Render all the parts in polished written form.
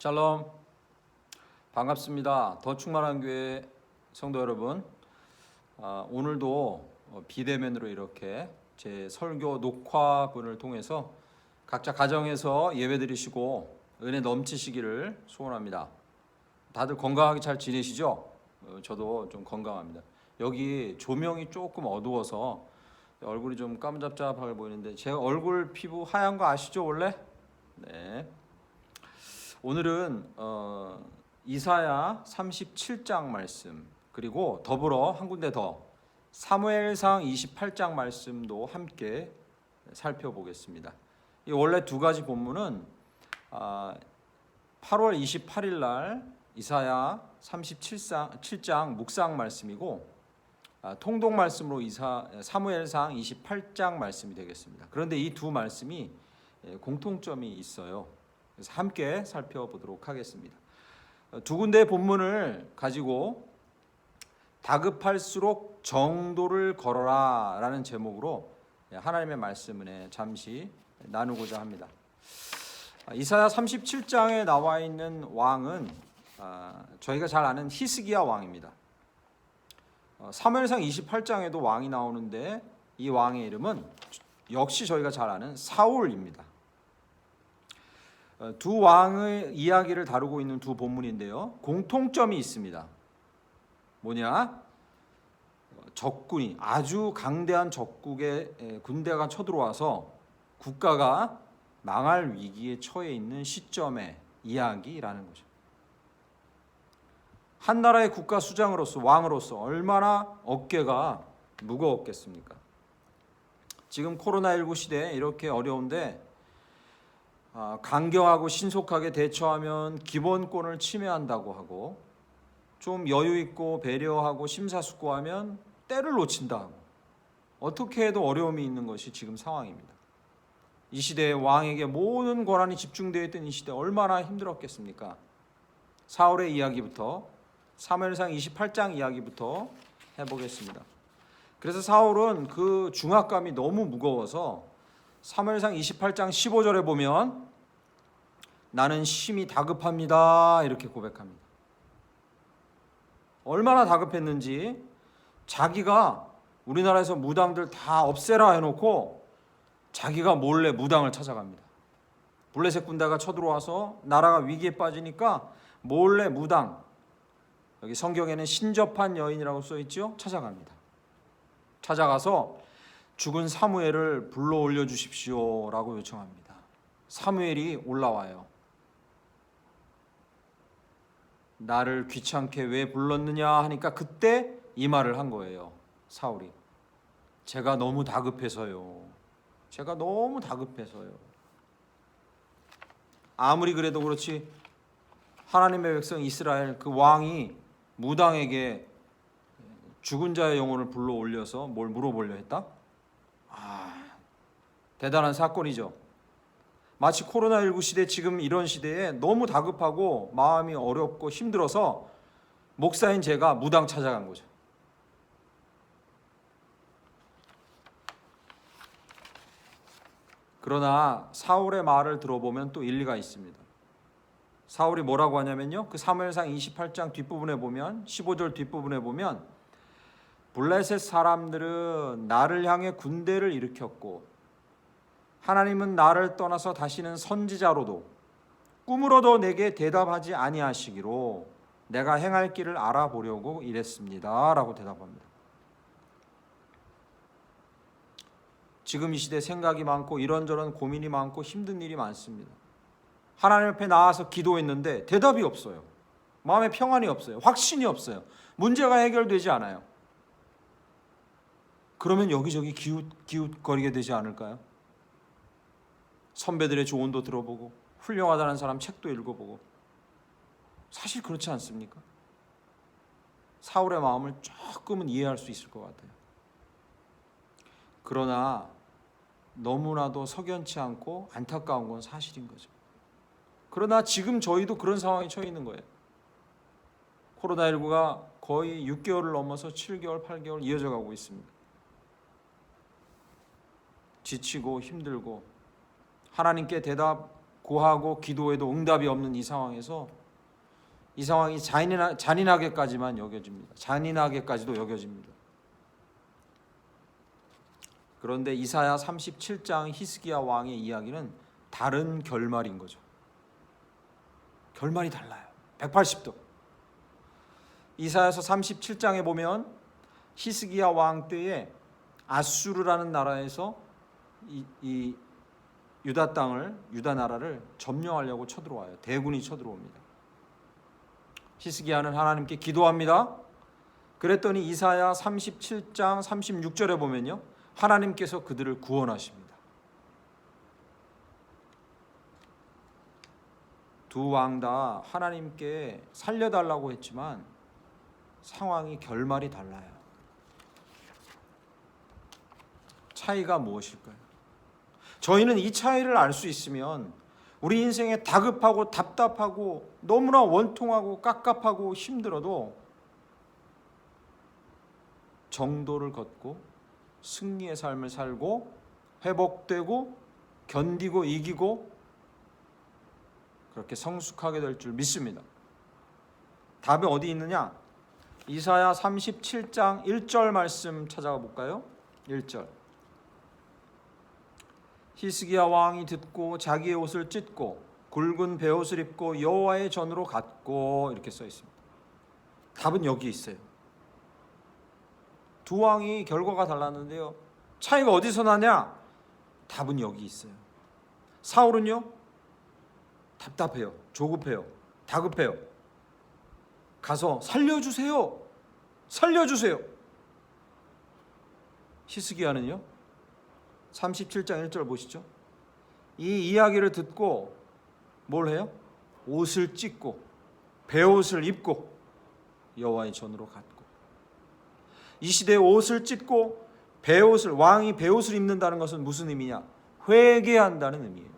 샬롬, 반갑습니다. 더 충만한 교회 성도 여러분, 오늘도 비대면으로 이렇게 제 설교 녹화분을 통해서 각자 가정에서 예배드리시고 은혜 넘치시기를 소원합니다. 다들 건강하게 잘 지내시죠? 저도 좀 건강합니다. 여기 조명이 조금 어두워서 얼굴이 좀 까무잡잡하게 보이는데 제 얼굴 피부 하얀 거 아시죠 원래? 네. 오늘은 이사야 37장 말씀 그리고 더불어 한 군데 더 사무엘상 28장 말씀도 함께 살펴보겠습니다. 이 원래 두 가지 본문은 8월 28일 날 이사야 37장 묵상 말씀이고 통독 말씀으로 사무엘상 28장 말씀이 되겠습니다. 그런데 이 두 말씀이 공통점이 있어요. 그래서 함께 살펴보도록 하겠습니다. 두 군데의 본문을 가지고 다급할수록 정도를 걸어라 라는 제목으로 하나님의 말씀을 잠시 나누고자 합니다. 이사야 37장에 나와 있는 왕은 저희가 잘 아는 히스기야 왕입니다. 사무엘상 28장에도 왕이 나오는데 이 왕의 이름은 역시 저희가 잘 아는 사울입니다. 두 왕의 이야기를 다루고 있는 두 본문인데요. 공통점이 있습니다. 뭐냐? 적군이 아주 강대한 적국의 군대가 쳐들어와서 국가가 망할 위기에 처해 있는 시점의 이야기라는 거죠. 한 나라의 국가 수장으로서 왕으로서 얼마나 어깨가 무거웠겠습니까? 지금 코로나19 시대에 이렇게 어려운데 강경하고 신속하게 대처하면 기본권을 침해한다고 하고 좀 여유 있고 배려하고 심사숙고하면 때를 놓친다 하고 어떻게 해도 어려움이 있는 것이 지금 상황입니다. 이 시대에 왕에게 모든 권한이 집중되어 있던 이 시대 얼마나 힘들었겠습니까? 사울의 이야기부터 사무엘상 28장 이야기부터 해보겠습니다. 그래서 사울은 그 중압감이 너무 무거워서 사무엘상 28장 15절에 보면 나는 심히 다급합니다 이렇게 고백합니다. 얼마나 다급했는지 자기가 우리나라에서 무당들 다 없애라 해놓고 자기가 몰래 무당을 찾아갑니다. 블레셋 군대가 쳐들어와서 나라가 위기에 빠지니까 몰래 무당, 여기 성경에는 신접한 여인이라고 써있죠? 찾아갑니다. 찾아가서 죽은 사무엘을 불러 올려주십시오 라고 요청합니다. 사무엘이 올라와요. 나를 귀찮게 왜 불렀느냐 하니까 그때 이 말을 한 거예요. 사울이. 제가 너무 다급해서요. 제가 너무 다급해서요. 아무리 그래도 그렇지 하나님의 백성 이스라엘 그 왕이 무당에게 죽은 자의 영혼을 불러 올려서 뭘 물어보려 했다? 대단한 사건이죠. 마치 코로나19 시대 지금 이런 시대에 너무 다급하고 마음이 어렵고 힘들어서 목사인 제가 무당 찾아간 거죠. 그러나 사울의 말을 들어보면 또 일리가 있습니다. 사울이 뭐라고 하냐면요. 그 사무엘상 28장 뒷부분에 보면 15절 뒷부분에 보면 블레셋 사람들은 나를 향해 군대를 일으켰고 하나님은 나를 떠나서 다시는 선지자로도 꿈으로도 내게 대답하지 아니하시기로 내가 행할 길을 알아보려고 이랬습니다 라고 대답합니다. 지금 이 시대 생각이 많고 이런저런 고민이 많고 힘든 일이 많습니다. 하나님 앞에 나와서 기도했는데 대답이 없어요. 마음에 평안이 없어요. 확신이 없어요. 문제가 해결되지 않아요. 그러면 여기저기 기웃거리게 되지 않을까요? 선배들의 조언도 들어보고 훌륭하다는 사람 책도 읽어보고 사실 그렇지 않습니까? 사울의 마음을 조금은 이해할 수 있을 것 같아요. 그러나 너무나도 석연치 않고 안타까운 건 사실인 거죠. 그러나 지금 저희도 그런 상황에 처해 있는 거예요. 코로나19가 거의 6개월을 넘어서 7개월, 8개월 이어져 가고 있습니다. 지치고 힘들고 하나님께 대답 고하고 기도해도 응답이 없는 이 상황에서 이 상황이 잔인하게까지만 여겨집니다. 잔인하게까지도 여겨집니다. 그런데 이사야 37장 히스기야 왕의 이야기는 다른 결말인 거죠. 결말이 달라요. 180도. 이사야서 37장에 보면 히스기야 왕 때에 아수르라는 나라에서 이 유다 땅을, 유다 나라를 점령하려고 쳐들어와요. 대군이 쳐들어옵니다. 히스기야는 하나님께 기도합니다. 그랬더니 이사야 37장 36절에 보면요, 하나님께서 그들을 구원하십니다. 두 왕 다 하나님께 살려달라고 했지만 상황이 결말이 달라요. 차이가 무엇일까요? 저희는 이 차이를 알 수 있으면 우리 인생에 다급하고 답답하고 너무나 원통하고 깝깝하고 힘들어도 정도를 걷고 승리의 삶을 살고 회복되고 견디고 이기고 그렇게 성숙하게 될 줄 믿습니다. 답이 어디 있느냐? 이사야 37장 1절 말씀 찾아가 볼까요? 1절. 히스기야 왕이 듣고 자기의 옷을 찢고 굵은 베옷을 입고 여호와의 전으로 갔고, 이렇게 써 있습니다. 답은 여기 있어요. 두 왕이 결과가 달랐는데요, 차이가 어디서 나냐? 답은 여기 있어요. 사울은요, 답답해요, 조급해요, 다급해요. 가서 살려주세요, 살려주세요. 히스기야는요, 37장 1절 보시죠. 이 이야기를 듣고 뭘 해요? 옷을 찢고 베옷을 입고 여호와의 전으로 갔고. 이 시대에 옷을 찢고 베옷을, 왕이 베옷을 입는다는 것은 무슨 의미냐? 회개한다는 의미예요.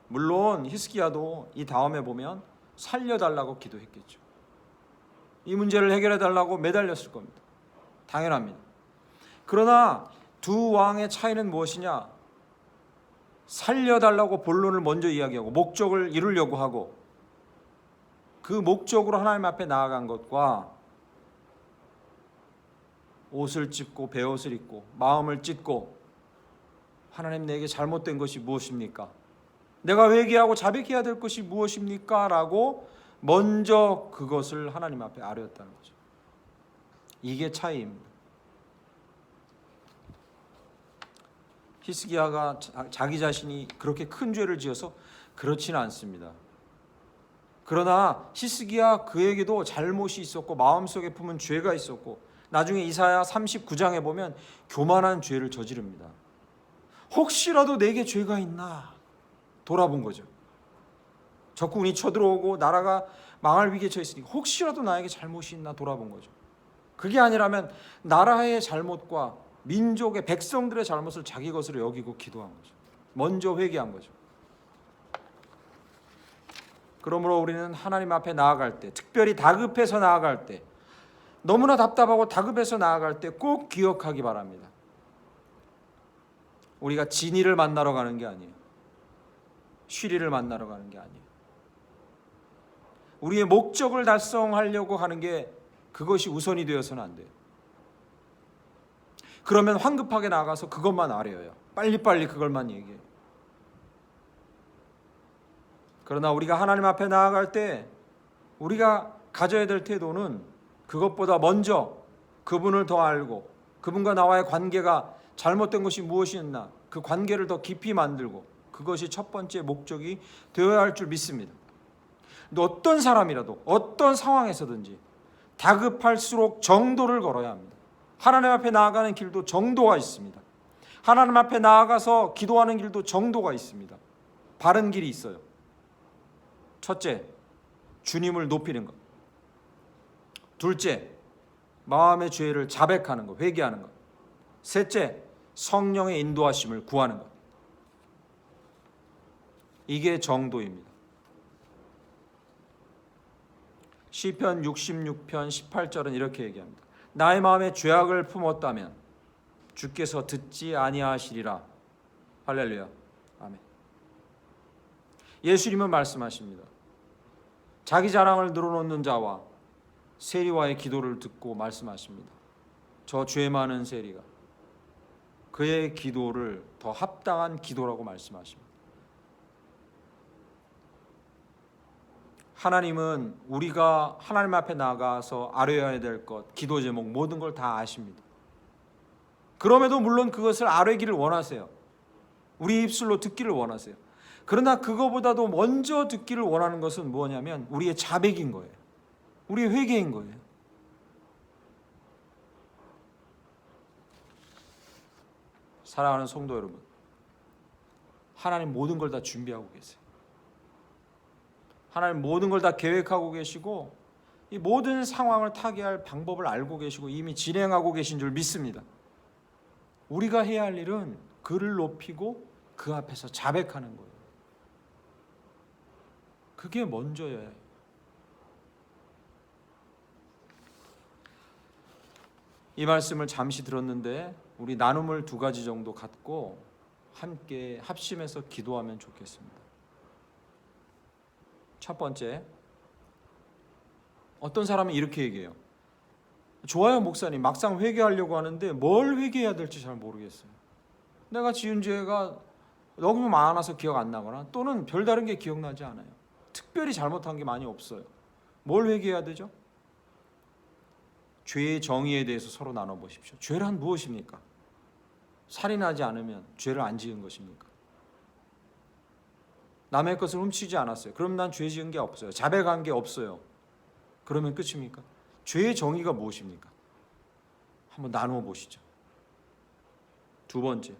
물론 히스기야도 이 다음에 보면 살려달라고 기도했겠죠. 이 문제를 해결해달라고 매달렸을 겁니다. 당연합니다. 그러나 두 왕의 차이는 무엇이냐? 살려달라고 본론을 먼저 이야기하고 목적을 이루려고 하고 그 목적으로 하나님 앞에 나아간 것과 옷을 찢고 베옷을 입고 마음을 찢고 하나님, 내게 잘못된 것이 무엇입니까? 내가 회개하고 자백해야 될 것이 무엇입니까? 라고 먼저 그것을 하나님 앞에 아뢰었다는 거죠. 이게 차이입니다. 히스기야가 자기 자신이 그렇게 큰 죄를 지어서 그렇지는 않습니다. 그러나 히스기야 그에게도 잘못이 있었고 마음속에 품은 죄가 있었고 나중에 이사야 39장에 보면 교만한 죄를 저지릅니다. 혹시라도 내게 죄가 있나 돌아본 거죠. 적군이 쳐들어오고 나라가 망할 위기에 처했으니까 혹시라도 나에게 잘못이 있나 돌아본 거죠. 그게 아니라면 나라의 잘못과 민족의 백성들의 잘못을 자기 것으로 여기고 기도한 거죠. 먼저 회개한 거죠. 그러므로 우리는 하나님 앞에 나아갈 때, 특별히 다급해서 나아갈 때, 너무나 답답하고 다급해서 나아갈 때 꼭 기억하기 바랍니다. 우리가 진이를 만나러 가는 게 아니에요. 쉬리를 만나러 가는 게 아니에요. 우리의 목적을 달성하려고 하는 게 그것이 우선이 되어서는 안 돼요. 그러면 황급하게 나가서 그것만 아뢰어요. 빨리빨리 그걸만 얘기해요. 그러나 우리가 하나님 앞에 나아갈 때 우리가 가져야 될 태도는 그것보다 먼저 그분을 더 알고 그분과 나와의 관계가 잘못된 것이 무엇이었나, 그 관계를 더 깊이 만들고 그것이 첫 번째 목적이 되어야 할 줄 믿습니다. 어떤 사람이라도 어떤 상황에서든지 다급할수록 정도를 걸어야 합니다. 하나님 앞에 나아가는 길도 정도가 있습니다. 하나님 앞에 나아가서 기도하는 길도 정도가 있습니다. 바른 길이 있어요. 첫째, 주님을 높이는 것. 둘째, 마음의 죄를 자백하는 것, 회개하는 것. 셋째, 성령의 인도하심을 구하는 것. 이게 정도입니다. 시편 66편 18절은 이렇게 얘기합니다. 나의 마음에 죄악을 품었다면 주께서 듣지 아니하시리라. 할렐루야. 아멘. 예수님은 말씀하십니다. 자기 자랑을 늘어놓는 자와 세리와의 기도를 듣고 말씀하십니다. 저 죄 많은 세리가 그의 기도를 더 합당한 기도라고 말씀하십니다. 하나님은 우리가 하나님 앞에 나가서 아뢰어야 될 것, 기도 제목 모든 걸 다 아십니다. 그럼에도 물론 그것을 아뢰기를 원하세요. 우리 입술로 듣기를 원하세요. 그러나 그거보다도 먼저 듣기를 원하는 것은 뭐냐면 우리의 자백인 거예요. 우리의 회개인 거예요. 사랑하는 성도 여러분, 하나님 모든 걸 다 준비하고 계세요. 하나님 모든 걸 다 계획하고 계시고 이 모든 상황을 타개할 방법을 알고 계시고 이미 진행하고 계신 줄 믿습니다. 우리가 해야 할 일은 그를 높이고 그 앞에서 자백하는 거예요. 그게 먼저여야 해요. 이 말씀을 잠시 들었는데 우리 나눔을 2가지 정도 갖고 함께 합심해서 기도하면 좋겠습니다. 첫 번째, 어떤 사람은 이렇게 얘기해요. 좋아요 목사님, 막상 회개하려고 하는데 뭘 회개해야 될지 잘 모르겠어요. 내가 지은 죄가 너무 많아서 기억 안 나거나 또는 별다른 게 기억나지 않아요. 특별히 잘못한 게 많이 없어요. 뭘 회개해야 되죠? 죄의 정의에 대해서 서로 나눠보십시오. 죄란 무엇입니까? 살인하지 않으면 죄를 안 지은 것입니까? 남의 것을 훔치지 않았어요. 그럼 난 죄 지은 게 없어요. 자백한 게 없어요. 그러면 끝입니까? 죄의 정의가 무엇입니까? 한번 나누어 보시죠. 2번째,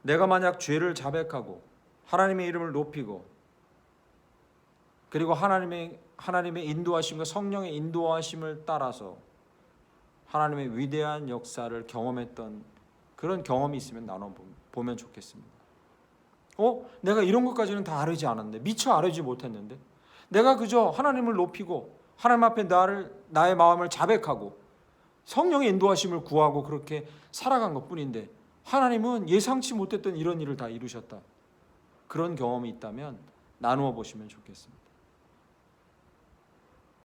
내가 만약 죄를 자백하고 하나님의 이름을 높이고 그리고 하나님의 인도하심과 성령의 인도하심을 따라서 하나님의 위대한 역사를 경험했던 그런 경험이 있으면 나눠보면 좋겠습니다. 내가 이런 것까지는 다 아뢰지 않았는데, 미처 아뢰지 못했는데, 내가 그저 하나님을 높이고 하나님 앞에 나의 마음을 자백하고 성령의 인도하심을 구하고 그렇게 살아간 것뿐인데 하나님은 예상치 못했던 이런 일을 다 이루셨다. 그런 경험이 있다면 나누어 보시면 좋겠습니다.